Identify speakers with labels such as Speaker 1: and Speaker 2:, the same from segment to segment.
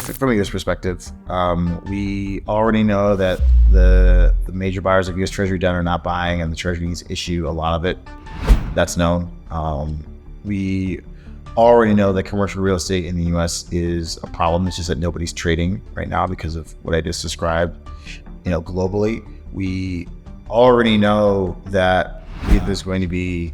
Speaker 1: from a U.S. perspective, we already know that the major buyers of U.S. Treasury debt are not buying, and the Treasuries issue a lot of it. That's known. We already know that commercial real estate in the U.S. is a problem. It's just that nobody's trading right now because of what I just described. Globally, we already know that there's going to be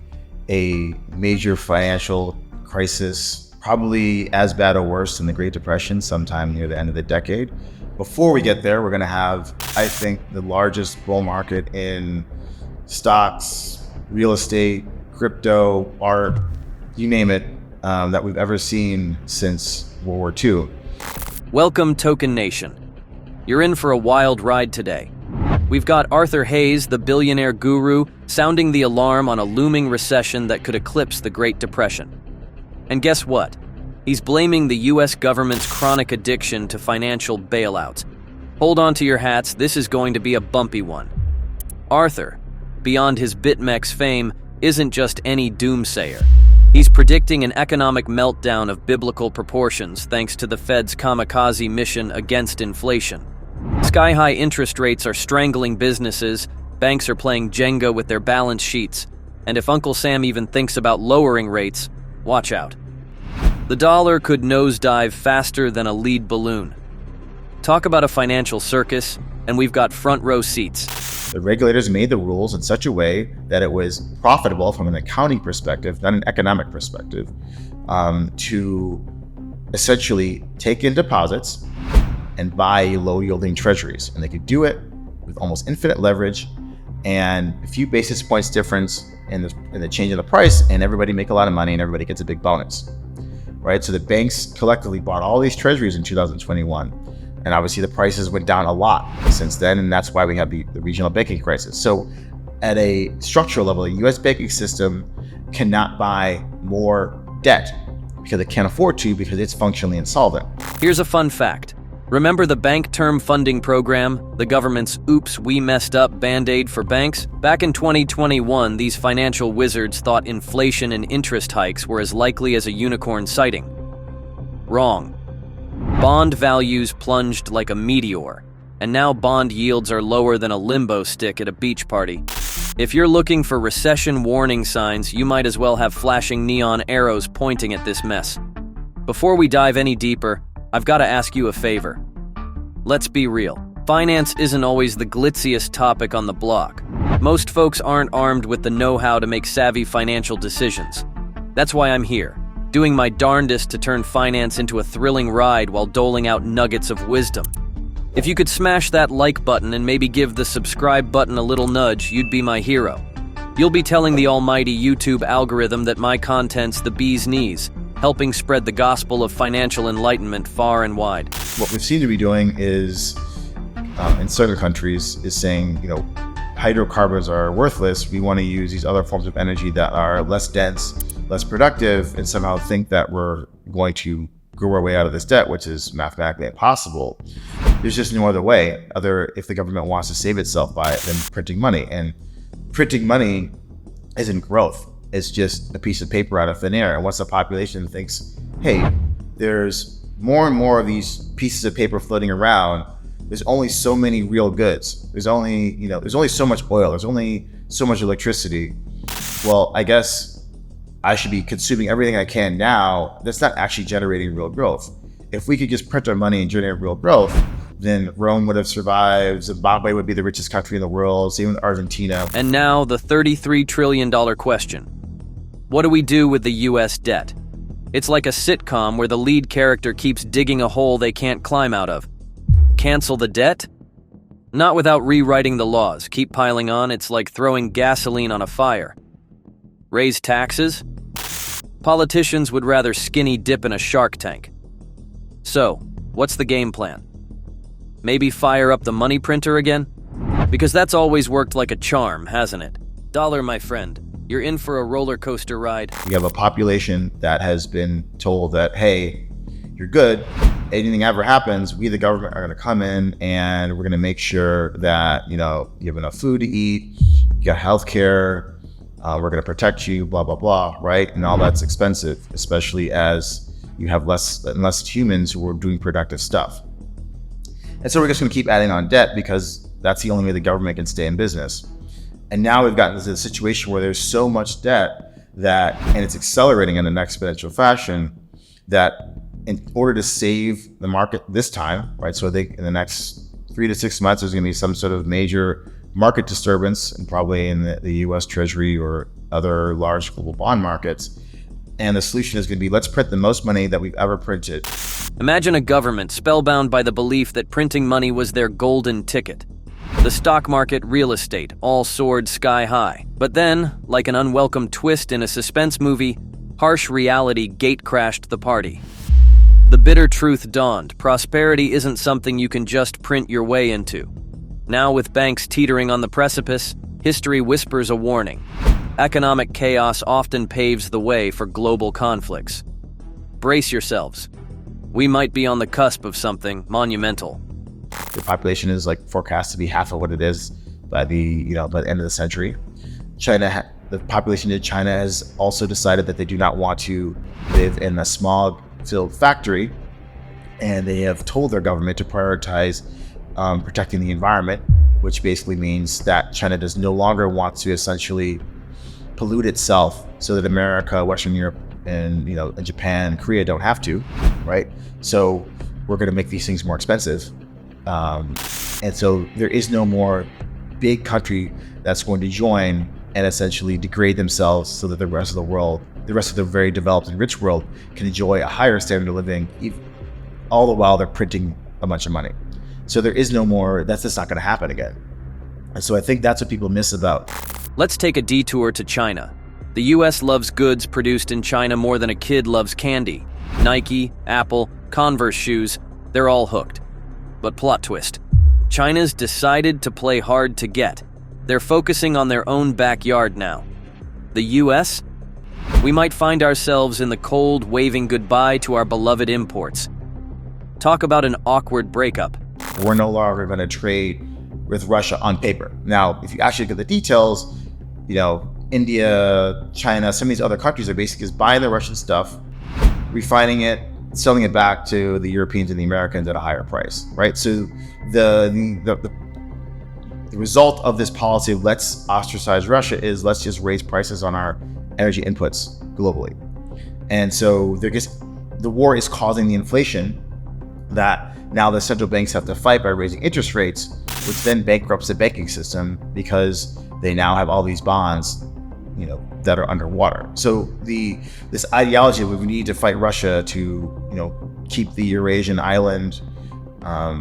Speaker 1: a major financial crisis, probably as bad or worse than the Great Depression sometime near the end of the decade. Before we get there, we're going to have, I think, the largest bull market in stocks, real estate, crypto, art, you name it, that we've ever seen since World War II.
Speaker 2: Welcome, Token Nation. You're in for a wild ride today. We've got Arthur Hayes, the billionaire guru, sounding the alarm on a looming recession that could eclipse the Great Depression. And guess what? He's blaming the US government's chronic addiction to financial bailouts. Hold on to your hats, this is going to be a bumpy one. Arthur, beyond his BitMEX fame, isn't just any doomsayer. He's predicting an economic meltdown of biblical proportions thanks to the Fed's kamikaze mission against inflation. Sky-high interest rates are strangling businesses, banks are playing Jenga with their balance sheets, and if Uncle Sam even thinks about lowering rates, watch out. The dollar could nosedive faster than a lead balloon. Talk about a financial circus, and we've got front row seats.
Speaker 1: The regulators made the rules in such a way that it was profitable from an accounting perspective, not an economic perspective, to essentially take in deposits and buy low-yielding treasuries. And they could do it with almost infinite leverage and a few basis points difference in the change in the price, and everybody make a lot of money and everybody gets a big bonus, right? So the banks collectively bought all these treasuries in 2021. And obviously the prices went down a lot since then, and that's why we have the regional banking crisis. So at a structural level, the US banking system cannot buy more debt because it can't afford to because it's functionally insolvent.
Speaker 2: Here's a fun fact. Remember the Bank Term Funding Program, the government's oops, we messed up Band-Aid for banks? Back in 2021, these financial wizards thought inflation and interest hikes were as likely as a unicorn sighting. Wrong. Bond values plunged like a meteor, and now bond yields are lower than a limbo stick at a beach party. If you're looking for recession warning signs, you might as well have flashing neon arrows pointing at this mess. Before we dive any deeper, I've got to ask you a favor. Let's be real. Finance isn't always the glitziest topic on the block. Most folks aren't armed with the know-how to make savvy financial decisions. That's why I'm here, doing my darndest to turn finance into a thrilling ride while doling out nuggets of wisdom. If you could smash that like button and maybe give the subscribe button a little nudge, you'd be my hero. You'll be telling the almighty YouTube algorithm that my content's the bee's knees, helping spread the gospel of financial enlightenment far and wide.
Speaker 1: What we seem to be doing is, in certain countries, is saying, hydrocarbons are worthless. We want to use these other forms of energy that are less dense, less productive, and somehow think that we're going to grow our way out of this debt, which is mathematically impossible. There's just no other way, if the government wants to save itself by it, than printing money. And printing money isn't growth. It's just a piece of paper out of thin air. And once the population thinks, hey, there's more and more of these pieces of paper floating around, there's only so many real goods. There's only so much oil. There's only so much electricity. Well, I guess I should be consuming everything I can now. That's not actually generating real growth. If we could just print our money and generate real growth, then Rome would have survived, Zimbabwe would be the richest country in the world, same with Argentina.
Speaker 2: And now the $33 trillion question. What do we do with the US debt? It's like a sitcom where the lead character keeps digging a hole they can't climb out of. Cancel the debt? Not without rewriting the laws. Keep piling on, it's like throwing gasoline on a fire. Raise taxes? Politicians would rather skinny dip in a shark tank. So, what's the game plan? Maybe fire up the money printer again? Because that's always worked like a charm, hasn't it? Dollar, my friend. You're in for a roller coaster ride.
Speaker 1: We have a population that has been told that, hey, you're good. Anything ever happens, we, the government, are going to come in and we're going to make sure that, you have enough food to eat, you got health care, we're going to protect you, blah, blah, blah, right? And all that's expensive, especially as you have less and less humans who are doing productive stuff. And so we're just going to keep adding on debt because that's the only way the government can stay in business. And now we've gotten to a situation where there's so much debt and it's accelerating in an exponential fashion, that in order to save the market this time, right? So I think in the next 3 to 6 months, there's going to be some sort of major market disturbance, and probably in the US Treasury or other large global bond markets. And the solution is going to be, let's print the most money that we've ever printed.
Speaker 2: Imagine a government spellbound by the belief that printing money was their golden ticket. The stock market, real estate, all soared sky high. But then, like an unwelcome twist in a suspense movie, harsh reality gate-crashed the party. The bitter truth dawned: prosperity isn't something you can just print your way into. Now, with banks teetering on the precipice, history whispers a warning. Economic chaos often paves the way for global conflicts. Brace yourselves. We might be on the cusp of something monumental.
Speaker 1: The population is forecast to be half of what it is by the end of the century. The population in China has also decided that they do not want to live in a smog-filled factory, and they have told their government to prioritize protecting the environment, which basically means that China does no longer want to essentially pollute itself so that America, Western Europe, and Japan and Korea don't have to, right? So we're going to make these things more expensive. And so there is no more big country that's going to join and essentially degrade themselves so that the rest of the world, the rest of the very developed and rich world, can enjoy a higher standard of living, all the while they're printing a bunch of money. So there is no more, that's just not going to happen again. And so I think that's what people miss about.
Speaker 2: Let's take a detour to China. The US loves goods produced in China more than a kid loves candy. Nike, Apple, Converse shoes, they're all hooked. But plot twist: China's decided to play hard to get. They're focusing on their own backyard now. The US? We might find ourselves in the cold, waving goodbye to our beloved imports. Talk about an awkward breakup.
Speaker 1: We're no longer going to trade with Russia on paper. Now, if you actually look at the details, India, China, some of these other countries are basically just buying the Russian stuff, refining it, selling it back to the Europeans and the Americans at a higher price, right? So the result of this policy of let's ostracize Russia is let's just raise prices on our energy inputs globally. And so the war is causing the inflation that now the central banks have to fight by raising interest rates, which then bankrupts the banking system because they now have all these bonds that are underwater. So this ideology that we need to fight Russia to keep the Eurasian island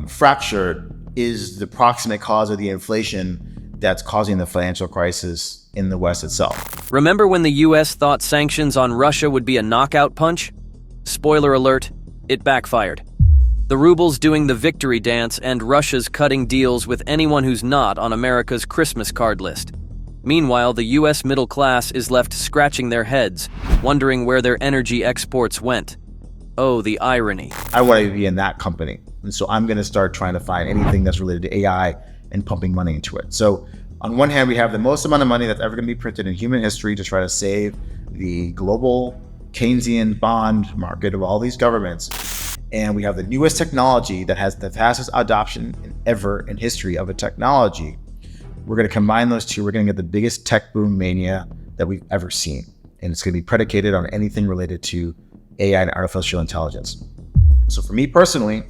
Speaker 1: fractured is the proximate cause of the inflation that's causing the financial crisis in the West itself.
Speaker 2: Remember when the US thought sanctions on Russia would be a knockout punch? Spoiler alert, it backfired. The ruble's doing the victory dance, and Russia's cutting deals with anyone who's not on America's Christmas card list. Meanwhile, the US middle class is left scratching their heads, wondering where their energy exports went. Oh, the irony.
Speaker 1: I want to be in that company. And so I'm going to start trying to find anything that's related to AI and pumping money into it. So on one hand, we have the most amount of money that's ever going to be printed in human history to try to save the global Keynesian bond market of all these governments. And we have the newest technology that has the fastest adoption ever in history of a technology. We're going to combine those two. We're going to get the biggest tech boom mania that we've ever seen. And it's going to be predicated on anything related to AI and artificial intelligence. So for me personally,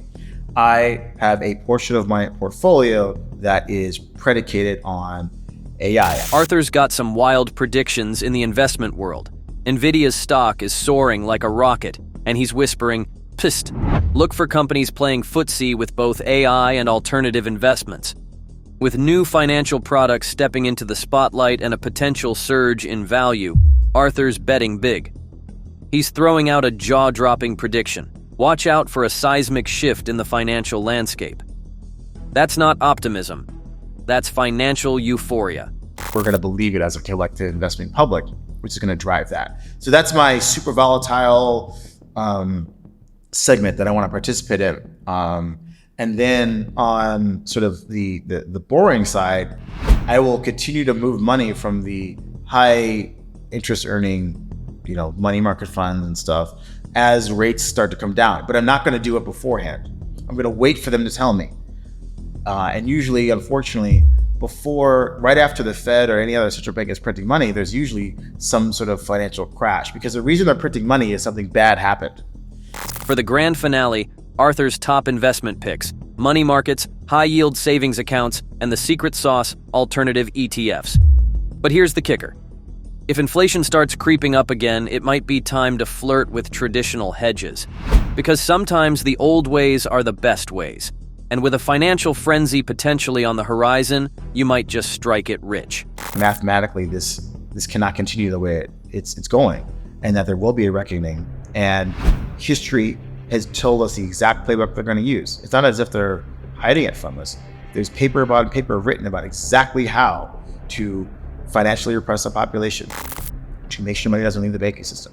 Speaker 1: I have a portion of my portfolio that is predicated on AI.
Speaker 2: Arthur's got some wild predictions in the investment world. Nvidia's stock is soaring like a rocket, and he's whispering, "Psst, look for companies playing footsie with both AI and alternative investments." With new financial products stepping into the spotlight and a potential surge in value, Arthur's betting big. He's throwing out a jaw-dropping prediction. Watch out for a seismic shift in the financial landscape. That's not optimism. That's financial euphoria.
Speaker 1: We're going to believe it as a collective investment public, which is going to drive that. So that's my super volatile segment that I want to participate in. And then on sort of the boring side, I will continue to move money from the high interest earning, money market funds and stuff as rates start to come down, but I'm not going to do it beforehand. I'm going to wait for them to tell me. And usually, unfortunately, right after the Fed or any other central bank is printing money, there's usually some sort of financial crash, because the reason they're printing money is something bad happened.
Speaker 2: For the grand finale, Arthur's top investment picks: money markets, high-yield savings accounts, and the secret sauce, alternative ETFs. But here's the kicker. If inflation starts creeping up again, it might be time to flirt with traditional hedges. Because sometimes the old ways are the best ways. And with a financial frenzy potentially on the horizon, you might just strike it rich.
Speaker 1: Mathematically, this cannot continue the way it's going, and that there will be a reckoning. And history has told us the exact playbook they're going to use. It's not as if they're hiding it from us. There's paper upon paper written about exactly how to financially repress the population, to make sure money doesn't leave the banking system,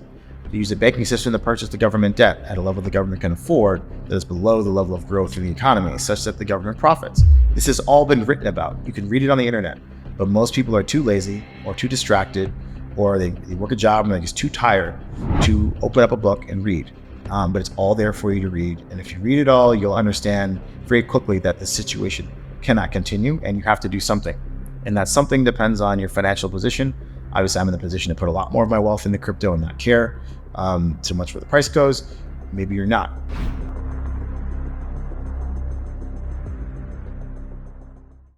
Speaker 1: to use the banking system to purchase the government debt at a level the government can afford that is below the level of growth in the economy, such that the government profits. This has all been written about. You can read it on the internet, but most people are too lazy or too distracted, or they work a job and they're just too tired to open up a book and read. But it's all there for you to read. And if you read it all, you'll understand very quickly that the situation cannot continue and you have to do something. And that something depends on your financial position. Obviously, I'm in the position to put a lot more of my wealth into crypto and not care so much where the price goes. Maybe you're not.